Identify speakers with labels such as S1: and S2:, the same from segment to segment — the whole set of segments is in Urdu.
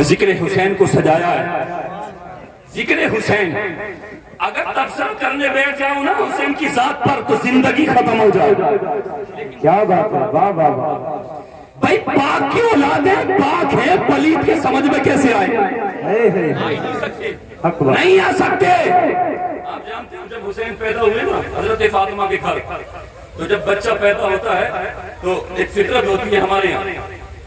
S1: ذکر حسین کو سجایا ہے. ذکر حسین اگر تبصرہ کرنے بیٹھ جاؤ نا حسین کی ذات پر تو زندگی ختم ہو جائے.
S2: کیا بات ہے، واہ واہ واہ.
S1: بھائی پاک کی اولاد ہے، پاک ہے، پلید کے سمجھ میں کیسے آئے؟ نہیں آ سکتے. آپ جانتے ہیں جب حسین پیدا ہوئے نا حضرت فاطمہ کے گھر، تو جب بچہ پیدا ہوتا ہے تو ایک فطرت ہوتی ہے ہمارے یہاں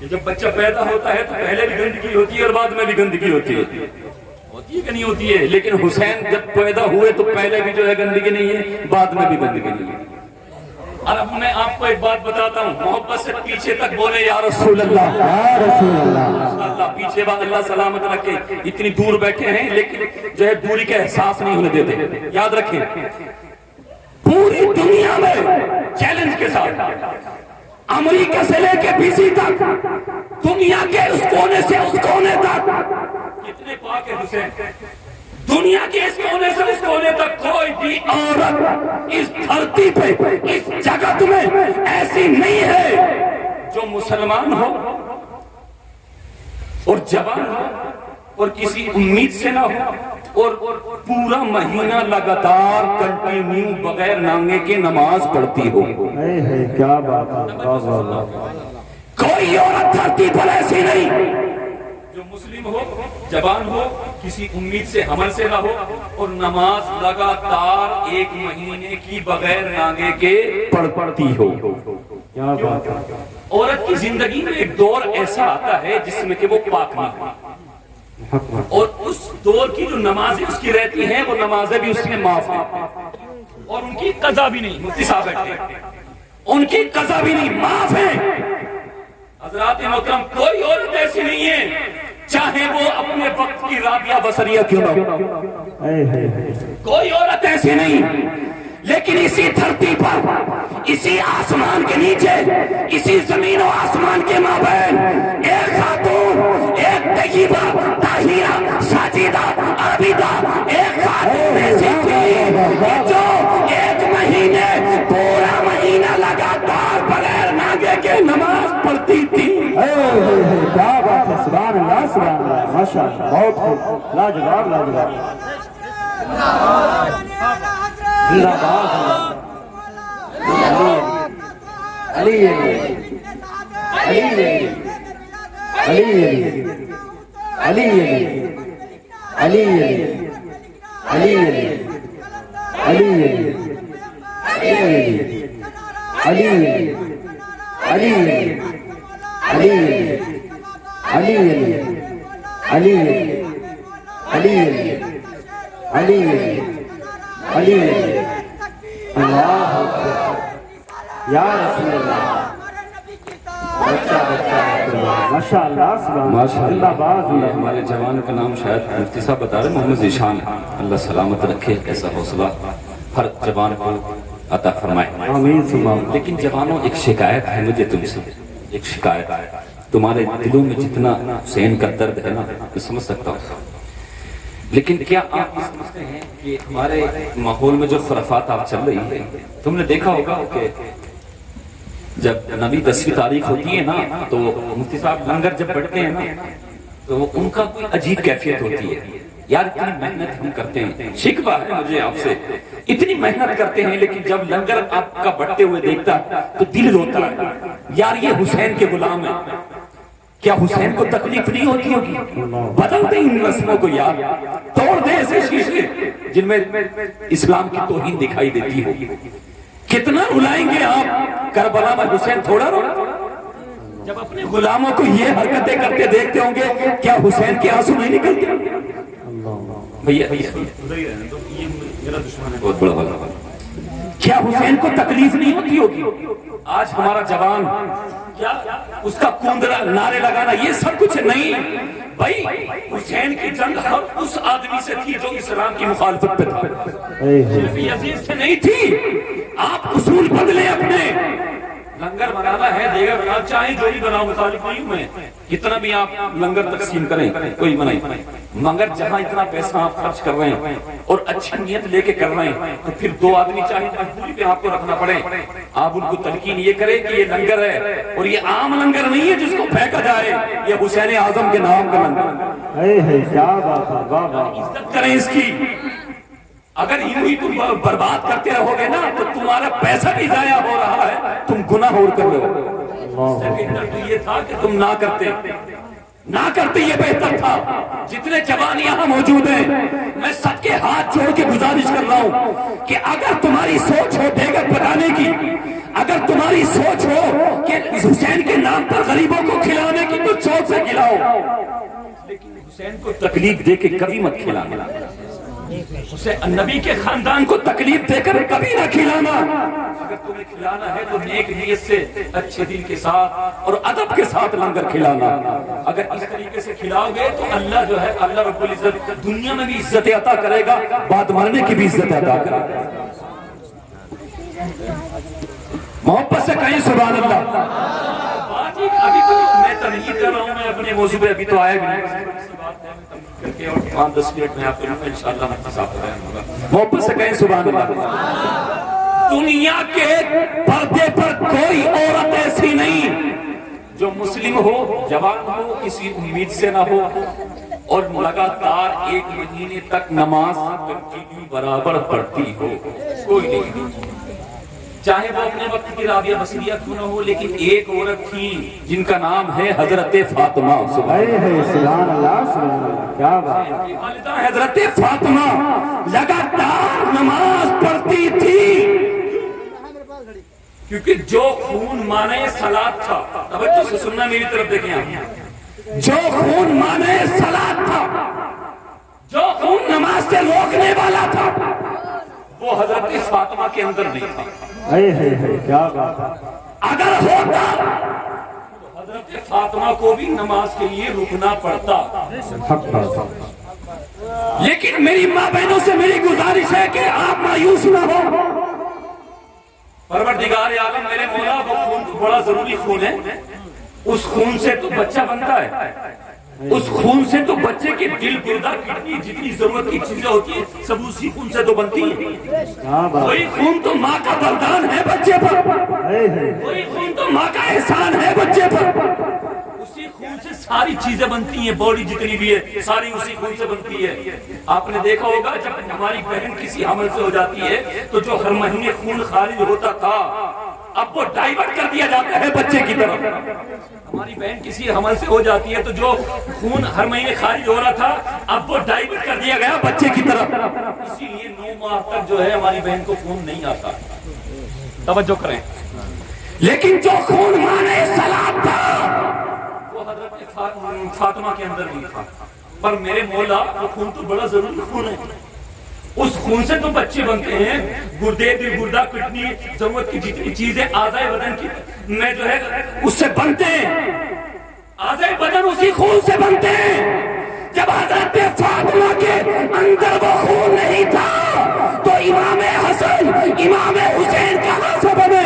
S1: کہ جب بچہ پیدا ہوتا ہے تو پہلے بھی گندگی ہوتی ہے اور بعد میں بھی گندگی ہوتی ہے کہ نہیں ہوتی ہے. لیکن حسین جب پیدا ہوئے تو پہلے بھی جو ہے گندگی نہیں ہے، بعد میں بھی گندگی نہیں ہے. اور اب میں آپ کو ایک بات بتاتا ہوں، محبت سے پیچھے تک بولے یا رسول اللہ،
S2: یا رسول اللہ.
S1: اللہ پیچھے بات اللہ سلامت رکھے. اتنی دور بیٹھے ہیں لیکن جو ہے دوری کا احساس نہیں ہونے دیتے. یاد رکھیں پوری دنیا میں چیلنج کے ساتھ امریکہ سے لے کے بیسی تک، دنیا کے اس کونے سے اس کونے تک کتنے پاک ہے حسین. دنیا کے اس کونے سے اس کونے تک کوئی بھی عورت اس دھرتی پہ اس جگت میں ایسی نہیں ہے جو مسلمان ہو اور جوان ہو اور کسی امید سے نہ ہو اور پورا مہینہ لگاتار کنٹینیو بغیر نانگے کے نماز پڑھتی ہو.
S2: کیا بات ہے، واہ واہ واہ.
S1: کوئی عورت دھرتی پر ایسی نہیں جو مسلم ہو، جوان ہو، کسی امید سے حمل سے نہ ہو اور نماز لگاتار ایک مہینے کی بغیر نانگے کے پڑھتی ہو.
S2: کیا بات ہے.
S1: عورت کی زندگی میں ایک دور ایسا آتا ہے جس میں کہ وہ پاک نہیں ہے اور اس دور کی جو نمازیں اس کی رہتی ہیں وہ نمازیں بھی اس میں معاف ہیں اور ان کی قضا بھی نہیں. مفتی صاحب بیٹھے ہیں، ان کی قضا بھی نہیں، معاف ہے. حضرات محترم کوئی عورت ایسی نہیں ہے چاہے وہ اپنے وقت کی رابعہ بصریہ کیوں نہ ہو، کوئی عورت ایسی نہیں. لیکن اسی دھرتی پر، اسی آسمان کے نیچے، اسی زمین و آسمان کے مابین ایک خاتون، ایک طیبہ، طاہرہ، ساجدہ، عابدہ، ایک خاتون ایسی تھی جو ایک مہینے، پورا مہینہ لگاتار بغیر نانگے کے نماز پڑھتی تھی.
S2: کیا بات ہے، سبحان اللہ سبحان اللہ، ماشاء اللہ، بہت خوب، لاجواب لاجواب. زندہ باد علی علی علی علی علی علی علی علی علی علی اللہ یا رسول اللہ. بچہ ماشاء اللہ سبحان اللہ.
S1: ہمارے جوان کا نام شاید مفتی صاحب بتا رہے محمد ذیشان ہے. اللہ سلامت رکھے، ایسا حوصلہ ہر جوان کو عطا فرمائے.
S2: آمین.
S1: لیکن جوانوں ایک شکایت ہے مجھے تم سے، ایک شکایت ہے. تمہارے دلوں میں جتنا حسین کا درد ہے نا میں سمجھ سکتا ہوں، لیکن کیا آپ سمجھتے ہیں کہ ہمارے ماحول میں جو خرافات آپ چل رہی ہیں، تم نے دیکھا ہوگا کہ جب نبی 10ویں تاریخ ہوتی ہے نا تو مفتی صاحب لنگر جب بڑھتے ہیں نا تو ان کا کوئی عجیب کیفیت ہوتی ہے. یار اتنی محنت ہم کرتے ہیں، شکوہ ہے مجھے آپ سے، اتنی محنت کرتے ہیں لیکن جب لنگر آپ کا بڑھتے ہوئے دیکھتا تو دل روتا ہے. یار یہ حسین کے غلام ہیں، کیا حسین کو تکلیف نہیں ہوتی ہوگی؟ بدل دیں ان رسموں کو یار، توڑ دیں ایسے شیشے جن میں اسلام کی توہین دکھائی دیتی ہوگی. کتنا رلائیں گے آپ؟ کربلا میں حسین تھوڑا رو. جب اپنے غلاموں کو یہ حرکتیں کرتے دیکھتے ہوں گے کیا حسین کے آنسو نہیں نکلتے؟ بھیا بہت بڑا والا، کیا حسین کو تکلیف نہیں ہوتی ہوگی؟ آج ہمارا جوان کیا اس کا کوندرا نعرے لگانا یہ سب کچھ نہیں. بھائی حسین کی جنگ ہر اس آدمی سے تھی جو اسلام کی مخالفت پہ تھا، یزید سے نہیں تھی. آپ اصول بدلے اپنے. لنگر بنانا ہے، دیگر بنانا چاہے جو بھی بناؤ، مخالف نہیں ہوں میں، کتنا بھی آپ لنگر تقسیم کریں کوئی منع نہیں، مگر جہاں اتنا پیسہ آپ خرچ کر رہے ہیں اور اچھی نیت لے کے کر رہے ہیں تو پھر دو آدمی چاہے مجبوری پہ آپ کو رکھنا پڑے، آپ ان کو تلقین یہ کریں کہ یہ لنگر ہے اور یہ عام لنگر نہیں ہے جس کو پھینکا جائے، یہ حسین اعظم کے نام کا لنگر
S2: ہے، کیا بات ہے، واہ واہ،
S1: عزت کریں اس کی۔ اگر یوں ہی تم برباد کرتے رہو گے نا تو تمہارا پیسہ بھی ضائع ہو رہا ہے، تم گناہ اور کر رہے ہو۔ اس سے بہتر تو یہ تھا کہ تم نہ کرتے یہ بہتر تھا۔ جتنے جوان یہاں موجود ہیں میں سب کے ہاتھ جوڑ کے گزارش کر رہا ہوں کہ اگر تمہاری سوچ ہو دیگر پکانے کی، اگر تمہاری سوچ ہو کہ حسین کے نام پر غریبوں کو کھلانے کی تو چوک سے کھلاؤ، لیکن حسین کو تکلیف دے کے کبھی مت کھلانا، حسین نبی کے خاندان کو تکلیف دے کر کبھی نہ کھلانا۔ اگر تمہیں کھلانا ہے تو نیک نیت سے اچھے دل کے ساتھ اور ادب کے ساتھ لنگر کھلانا۔ اگر اس طریقے سے کھلاؤ گے تو اللہ جو ہے، اللہ رب العزت دنیا میں بھی عزت عطا کرے گا، بعد مرنے کی بھی عزت عطا کرے گا۔ محبت سے کہیں سبحان اللہ۔ ابھی تو میں تنقید کر رہا ہوں، میں اپنے موضوع پہ ابھی تو آیا بھی نہیں، کر کے اور 5-10 منٹ میں آپ کو انشاءاللہ مختصر بیان ہوگا۔ محبت سے کہیں سبحان اللہ۔ دنیا کے پردے پر کوئی عورت ایسی نہیں جو مسلم ہو، جوان ہو، کسی امید سے نہ ہو اور لگاتار 1 مہینے تک نماز کنٹینیو برابر پڑھتی ہو، کوئی نہیں، چاہے وہ اپنے وقت کی رابعہ بصریہ کیوں نہ ہو، لیکن ایک عورت تھی جن کا نام ہے حضرت فاطمہ۔
S2: سبحان اللہ، سبحان اللہ، کیا بات ہے۔
S1: والدہ حضرت فاطمہ لگاتار نماز پڑھتی تھی کیونکہ جو خون مانے صلات تھا، توجہ سے سننا، میری طرف دیکھیں آپ، جو خون مانے صلات تھا، جو خون نماز سے روکنے والا تھا، وہ حضرت فاطمہ کے اندر نہیں تھا۔
S2: کیا بات ہے۔
S1: اگر ہوتا تو حضرت فاطمہ کو بھی نماز کے لیے رکنا پڑتا، لیکن میری ماں بہنوں سے میری گزارش ہے کہ آپ مایوس نہ ہو۔ پروردگار عالم میرے مولا، وہ خون تو بڑا ضروری خون ہے، اس خون سے تو بچہ بنتا ہے، اس خون سے تو بچے کے دل، گردہ، کڈنی، جتنی ضرورت کی چیزیں ہوتی ہیں سب اسی خون سے تو بنتی ہیں۔ وہی خون تو ماں کا بردان ہے بچے پر، وہی خون تو ماں کا احسان ہے بچے پر، اسی خون سے ساری چیزیں بنتی ہیں، باڈی جتنی بھی ہے ساری اسی خون سے بنتی ہے۔ آپ نے دیکھا ہوگا جب ہماری بہن کسی حمل سے ہو جاتی ہے تو جو ہر مہینے خون خارج ہوتا تھا اب وہ ڈائیورٹ کر دیا جاتا ہے بچے کی طرف۔ ہماری بہن کسی حمل سے ہو جاتی ہے تو جو خون ہر مہینے خارج ہو رہا تھا اب وہ ڈائیورٹ کر دیا گیا بچے کی طرف، اسی لیے 9 ماہ تک جو ہے ہماری بہن کو خون نہیں آتا۔ توجہ کریں، لیکن جو خون مانے صلات تھا وہ حضرت فاطمہ کے اندر نہیں تھا۔ پر میرے مولا، وہ خون تو بڑا ضروری خون ہے، اس خون سے تو بچے بنتے ہیں، گردے، دل، گردہ، کڈنی، ضرورت کی جتنی چیزیں اعضائے بدن کی میں جو ہے اس سے بنتے ہیں، اعضائے بدن اسی خون سے بنتے ہیں۔ جب حضرت فاطمہ کے اندر وہ خون نہیں تھا تو امام حسن، امام حسین کہاں سے بنے؟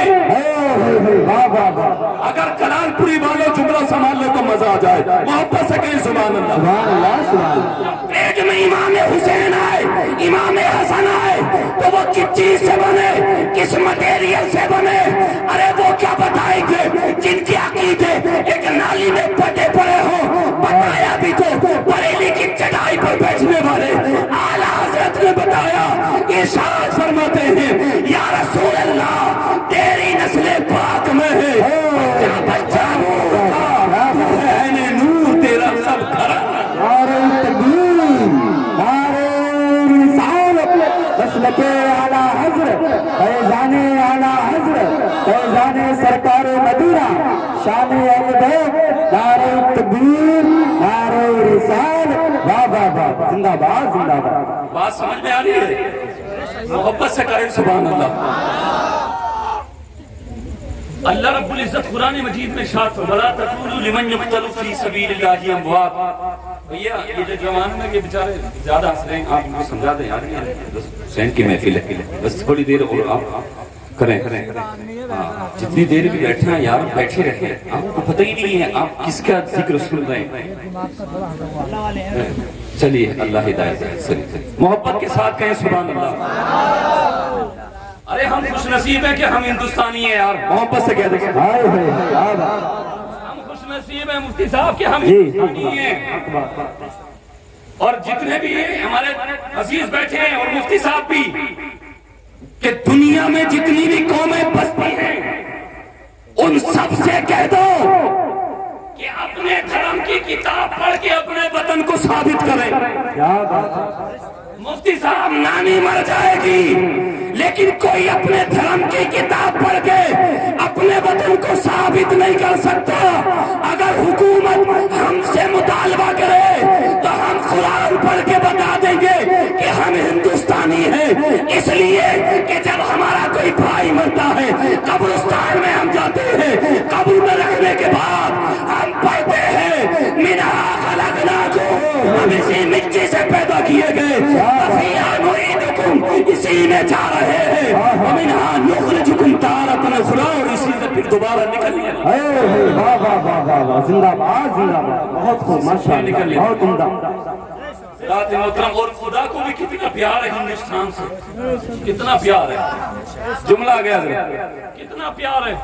S1: اگر کلال پوری والوں جملہ سنبھال لے تو مزہ آ جائے، محبت سے کہیں سبحان اللہ۔ پیٹ میں امام حسین آئے، امام حسن آئے تو وہ کس چیز سے بنے، کس مٹیریل سے بنے؟ ارے وہ کیا بتائیں گے جن کے عقیدے ایک نالی میں پٹے پڑے ہوں، بتایا بھی تو بریلی کی چٹائی پر بیٹھنے والے اعلیٰ حضرت نے بتایا، ارشاد فرماتے ہیں یا رسول اللہ تیری نسل پاک میں ہے بچہ بچہ نور کا، تو ہے نور تیرا سب گھر۔
S2: نعرہ تکبیر، نعرہ رسالت، مسلک اعلیٰ حضرت، فیضان اعلیٰ حضرت، فیضان سرکار مدینہ، شان اہل بیت، نعرہ تکبیر، نعرہ رسالت، واہ واہ واہ، زندہ باد، زندہ باد۔
S1: بات سمجھ میں آ رہی ہے؟ محبت سے کہیں سبحان اللہ۔ اللہ رب العزت قرآن مجید میں ارشاد فرمایا وَلَا تَقُولُوا لِمَنْ يُقْتَلُ فِي سَبِيلِ اللَّهِ أَمْوَاتٌ۔ بھیا یہ جو جوان میں یہ بیچارے زیادہ ہنس رہے ہیں، آپ ان کو سمجھا دیں یار، حسین کی محفل ہے، بس تھوڑی دیر اور آپ کریں جتنی دیر بھی بیٹھے ہیں یار بیٹھے رہے، آپ کو پتہ ہی نہیں ہے آپ کس کا ذکر سن رہے ہیں۔ چلیے اللہ ہدایت دے، محبت کے ساتھ کہیں سبحان اللہ۔ ارے ہم خوش نصیب ہیں کہ ہم ہندوستانی ہیں یار، محبت سے کہہ دیں ہم خوش نصیب ہیں مفتی صاحب کہ ہم ہندوستانی ہیں۔ اور جتنے بھی ہمارے عزیز بیٹھے ہیں اور مفتی صاحب بھی، کہ دنیا میں جتنی بھی قومیں بستی ہیں ان سب سے کہہ دو کہ اپنے دھرم کی کتاب پڑھ کے اپنے وطن کو ثابت کریں۔ مفتی صاحب نانی مر جائے گی لیکن کوئی اپنے دھرم کی کتاب پڑھ کے اپنے وطن کو ثابت نہیں کر سکتا۔ اگر حکومت ہم سے مطالبہ کرے تو ہم قرآن پڑھ کے بتا دیں گے کہ ہم ہندوستانی ہیں، اس لیے کہ جب ہمارا کوئی بھائی مرتا ہے قبرستان میں ہم جاتے ہیں، قبر میں رکھنے کے بعد ہم پڑھتے ہیں منہا خلقناکم، ہم اسی مٹی سے پیدا کیے گئے، فیہا نعیدکم، اسی میں جا رہے ہیں، ومنہا نخرجکم تارۃ اخری، اور اسی سے پھر دوبارہ نکلنے
S2: واہ واہ واہ واہ واہ، زندہ باد زندہ باد، بہت خوب ماشاءاللہ، بہت عمدہ۔
S1: ذات محترم، اور خدا کو بھی کتنا پیار ہے ہندوستان سے، کتنا پیار ہے، جملہ آ گیا کتنا پیار ہے۔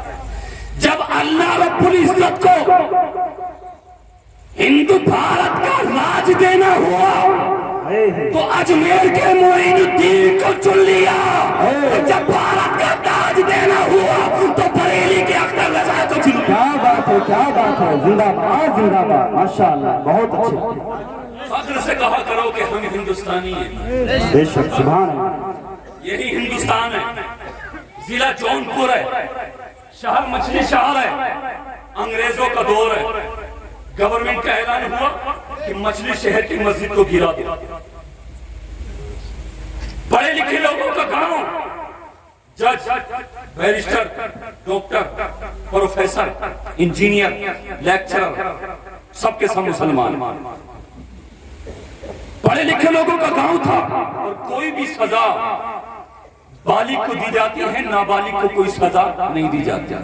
S1: جب اللہ رب العزت کو ہندو بھارت کا راج دینا ہوا تو اجمیر کے معین الدین کو چن لیا، جب بھارت کا تاج دینا ہوا تو بریلی کے اختر رضا کو چن لیا۔
S2: کیا بات ہے، کیا بات ہے، زندہ باد ماشاءاللہ، بہت اچھے۔
S1: فخر سے کہا کرو کہ ہم ہندوستانی ہیں،
S2: بے شک، سبحان اللہ۔
S1: یہی ہندوستان ہے، ضلع جونپور ہے، شہر مچھلی شہر ہے، انگریزوں کا دور ہے، گورنمنٹ کا اعلان ہوا کہ مچھلی شہر کی مسجد کو گرا دو۔ پڑھے لکھے لوگوں کا گاؤں، جج، barrister, doctor, professor, engineer, lecturer, سب کے سب مسلمان، پڑھے لکھے لوگوں کا گاؤں تھا، اور کوئی بھی سزا بالغ کو دی جاتی ہے، نابالغ کو کوئی سزا نہیں دی جاتی،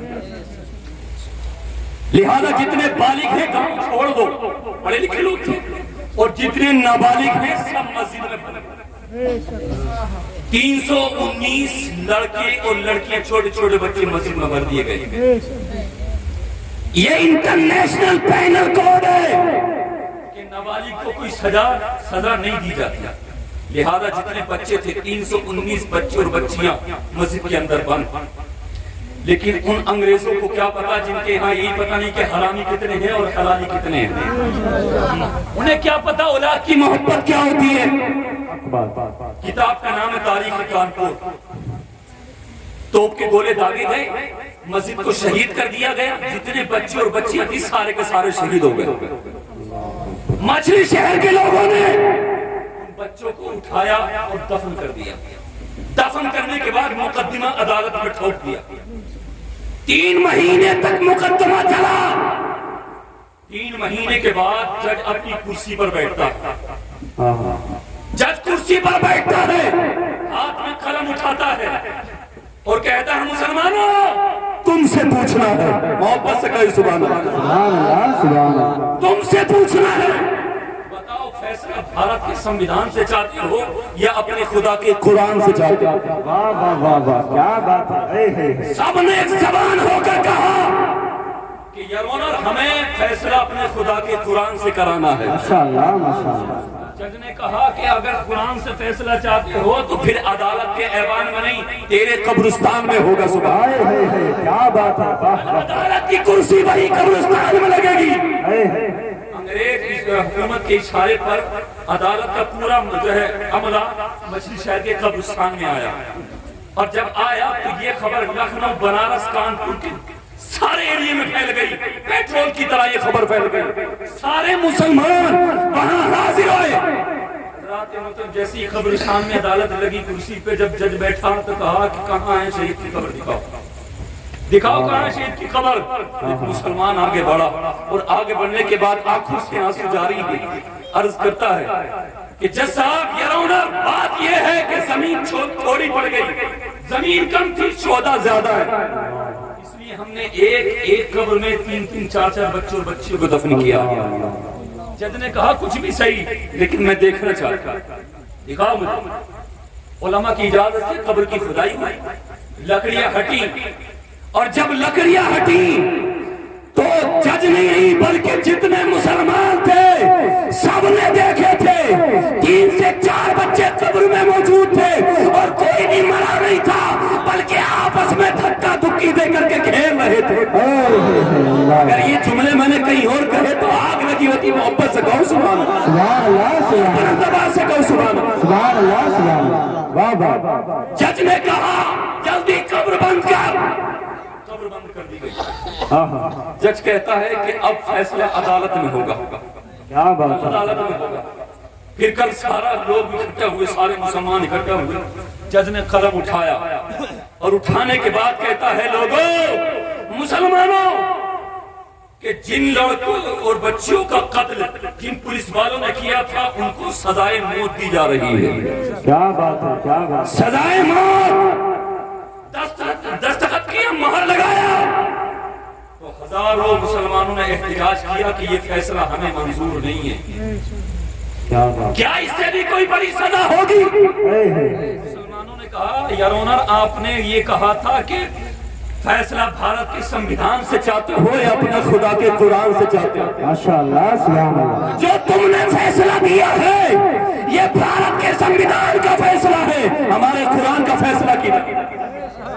S1: لہذا جتنے بالغ ہیں گاؤں چھوڑ دو، پڑھے لکھے لوگ تھے، اور جتنے نابالغ ہیں سب مسجد میں بنے۔ 319 لڑکے اور لڑکیاں، چھوٹے چھوٹے بچے مسجد میں بھر دیے گئے۔ یہ انٹرنیشنل پینل کوڈ ہے کہ نابالغ کو کوئی سزا نہیں دی جاتی، لہذا جتنے بچے تھے 319 بچے اور بچیاں مسجد کے اندر بند۔ لیکن ان انگریزوں کو کیا پتا، جن کے ہاں یہی پتا نہیں کہ حرامی کتنے ہیں اور حلالی کتنے ہیں، انہیں کیا پتا اولاد کی محبت کیا ہوتی ہے۔ کتاب کا نام ہے تاریخ کانپور۔ توپ کے گولے داغے گئے، مسجد کو شہید کر دیا گیا، جتنے بچے اور بچیاں تھی سارے کے سارے شہید ہو گئے۔ مچھلی شہر کے لوگوں نے ان بچوں کو اٹھایا اور دفن کر دیا، دفن کرنے کے بعد مقدمہ عدالت میں ٹھوک دیا۔ 3 مہینے تک مقدمہ چلا، 3 مہینے کے بعد جج اپنی کرسی پر بیٹھتا ہے، جج کرسی پر بیٹھتا ہے، ہاتھ میں قلم اٹھاتا ہے اور کہتا ہے مسلمانوں تم سے پوچھنا ہے، محبت سے کہے سبحان اللہ،
S2: سبحان اللہ، سبحان اللہ۔
S1: تم سے پوچھنا ہے، بتاؤ فیصلہ بھارت کے سمویدھان سے چاہتے ہو یا اپنے خدا کے قرآن سے چاہتے ہو؟
S2: واہ واہ واہ واہ، کیا بات ہے۔
S1: سب نے ایک زبان ہو کر کہا کہ یارونر ہمیں فیصلہ اپنے خدا کے قرآن سے کرانا ہے۔
S2: ماشاءاللہ ماشاءاللہ۔
S1: جج نے کہا کہ اگر قرآن سے فیصلہ چاہتے ہو تو پھر عدالت کے ایوان میں نہیں، تیرے قبرستان میں ہوگا۔ سبحان اللہ،
S2: کیا بات ہے،
S1: عدالت کی کرسی وہی قبرستان میں لگے گی۔ انگریز حکومت کے اشارے پر عدالت کا پورا جو ہے عملہ مچھلی شہر کے قبرستان میں آیا، اور جب آیا تو یہ خبر لکھنؤ، بنارس، کانپور کے سارے ایریے میں پھیل گئی، پیٹرول کی طرح یہ خبر پھیل گئی، سارے مسلمان وہاں حاضر ہوئے۔ حضرات محترم، جیسی قبرستان میں عدالت لگی، کرسی پہ جب جج بیٹھا تو کہا کہ کہاں ہے شہید کی قبر، دکھاؤ دکھاؤ کہاں ہے شہید کی قبر۔ ایک مسلمان آگے بڑھا، اور آگے بڑھنے کے بعد آنکھوں سے آنسو جاری ہوئی، عرض کرتا ہے کہ جج صاحب یہ بات یہ ہے کہ زمین تھوڑی پڑ گئی، زمین کم تھی، شہداء زیادہ ہے، اس لیے ہم نے ایک قبر میں 3 4 بچوں اور بچیوں کو دفن کیا۔ جج نے کہا کچھ بھی صحیح، لیکن میں دیکھنا چاہتا، دکھاؤ مجھے۔ علماء کی اجازت سے قبر کی کھدائی ہوئی، لکڑیاں ہٹی، اور جب لکڑیاں ہٹی تو جج نہیں بلکہ جتنے مسلمان تھے سب نے دیکھے تھے 3 سے 4 بچے قبر میں موجود تھے، اور کوئی بھی مرا نہیں تھا، بلکہ آپس میں دھکا دھکی دے کر کے کھیل رہے تھے۔ اگر یہ جملے میں نے کہیں اور کہے تو آگ لگی ہوتی، محبت سے کہو سبحان اللہ،
S2: سبحان اللہ،
S1: بلند آواز سے کہو سبحان اللہ۔
S2: سبحان اللہ، سبحان اللہ، واہ واہ۔
S1: جج نے کہا جلدی قبر بند کر، قبر بند کر دی گئی۔ جج کہتا ہے کہ اب فیصلہ عدالت میں ہوگا،
S2: کیا بات ہے،
S1: عدالت میں ہوگا۔ پھر کل سارا لوگ اکٹھے ہوئے، سارے مسلمان اکٹھے ہوئے، جج نے قلم اٹھایا اور اٹھانے کے بعد کہتا ہے لوگوں، مسلمانوں، کہ جن لڑکوں اور بچیوں کا قتل جن پولیس والوں نے کیا تھا ان کو سزائے موت دی جا رہی ہے۔
S2: کیا بات ہے، کیا بات ہے،
S1: سزائے موت، دستخط کیا، مہر لگایا، تو ہزاروں مسلمانوں نے احتجاج کیا کہ یہ فیصلہ ہمیں منظور نہیں ہے،
S2: کیا بات
S1: کیا اس سے بھی کوئی بڑی سزا ہوگی؟
S2: ہے،
S1: مسلمانوں نے کہا یار اونر، آپ نے یہ کہا تھا کہ فیصلہ بھارت کے سمویدھان سے چاہتے ہو یا اپنا خدا کے قرآن سے چاہتے ہو؟
S2: ماشاءاللہ، سبحان اللہ،
S1: جو تم نے فیصلہ دیا ہے یہ بھارت کے سمویدھان کا فیصلہ ہے، ہمارے قرآن کا فیصلہ کیا۔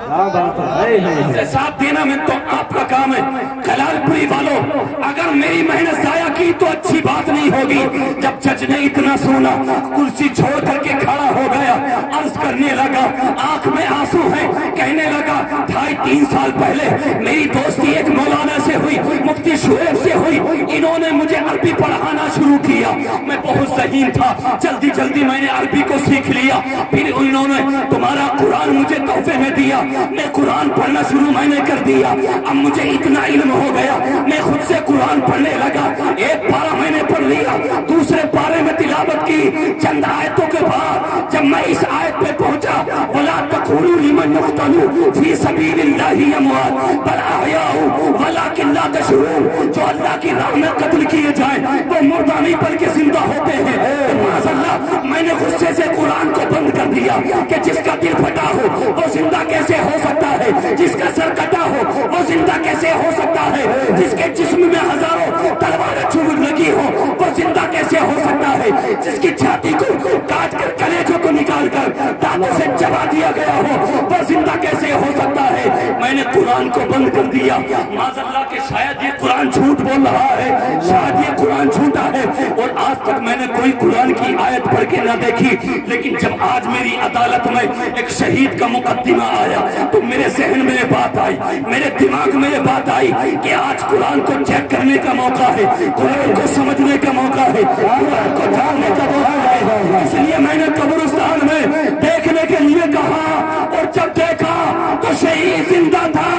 S2: کیا بات ہے،
S1: ساتھ دینا میں تو آپ کا کام ہے۔ کلال پوری والوں، اگر میری محنت ضائع کی تو اچھی بات نہیں ہوگی۔ جب جج نے اتنا سنا، کرسی چھوڑ کر کے کھڑا ہو گیا، عرض کرنے لگا، آنکھ میں آنسو ہیں، کہنے لگا 2.5-3 سال پہلے میری دوستی ایک مولانا سے ہوئی، مفتی شعیب سے ہوئی، انہوں نے مجھے عربی پڑھانا شروع کیا، میں بہت ذہین تھا، جلدی جلدی میں نے عربی کو سیکھ لیا، پھر انہوں نے تمہارا قرآن مجھے تحفے میں دیا، میں قرآن پڑھنا شروع میں نے کر دیا، اب مجھے اتنا علم ہو گیا، میں خود سے قرآن پڑھنے لگا، ایک پارہ میں نے پڑھ لیا، دوسرے پارے میں تلاوت کی، چند آیتوں کے بعد جب میں اس آیت پہ پہنچا، وَلَا تَقُولُوا لِمَنْ يُقْتَلُ فِي سَبِيلِ اللَّهِ أَمْوَاتٌ بَلْ أَحْيَاءٌ وَلَٰكِن لَا تَشْعُرُونَ، جو اللہ کی راہ میں قتل کیے جائیں وہ مردہ نہیں بلکہ زندہ ہوتے ہیں۔ معاذ اللہ، میں نے غصے سے قرآن کو بند کر دیا کہ جس کا دل پھٹا ہو وہ زندہ کیسے ہو سکتا ہے، جس کا سر کٹا ہو وہ زندہ کیسے ہو سکتا ہے، جس کے جسم میں ہزاروں تلواریں چبھ لگی ہو وہ زندہ کیسے ہو سکتا ہے، جس کی چھاتی کو کاٹ کر کلیجوں کو نکال کر دانتوں سے چبا دیا گیا ہو وہ زندہ کیسے ہو سکتا ہے۔ میں نے قرآن کو بند کر دیا، معاذ اللہ کہ شاید یہ قرآن جھوٹ بول رہا ہے، شاید یہ قرآن جھوٹا ہے، اور آج تک میں نے کوئی قرآن کی آیت پڑھ کے نہ دیکھی، لیکن جب آج میری عدالت میں ایک شہید کا مقدمہ آیا تو میرے ذہن میں یہ بات آئی، میرے دماغ میں یہ بات آئی کہ آج قرآن کو چیک کرنے کا موقع ہے، قرآن کو سمجھنے کا موقع ہے، قرآن کو جاننے کا موقع ہے۔ اس لیے میں نے قبرستان میں دیکھنے کے لیے کہا، اور جب دیکھا تو شہید زندہ تھا،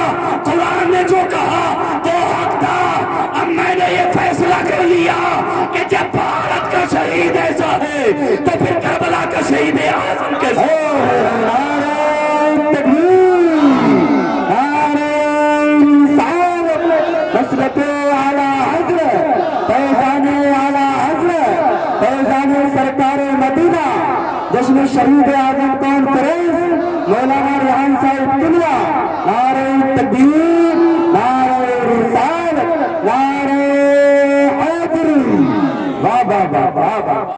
S1: قرآن نے جو کہا وہ حق تھا۔ اب میں نے یہ فیصلہ کر لیا کہ جب بھارت کا شہید ایسا ہے تو پھر کربلا کا شہید اعظم کیسے؟
S2: حضرت اعلیٰ حضرت فیضان اعلیٰ حضرت فیضان سرکار مدینہ جشن شہید اعظم کانفرنس مولانا ریحان صاحب دنیا، نعرہ تکبیر، نعرہ رسالت، نعرہ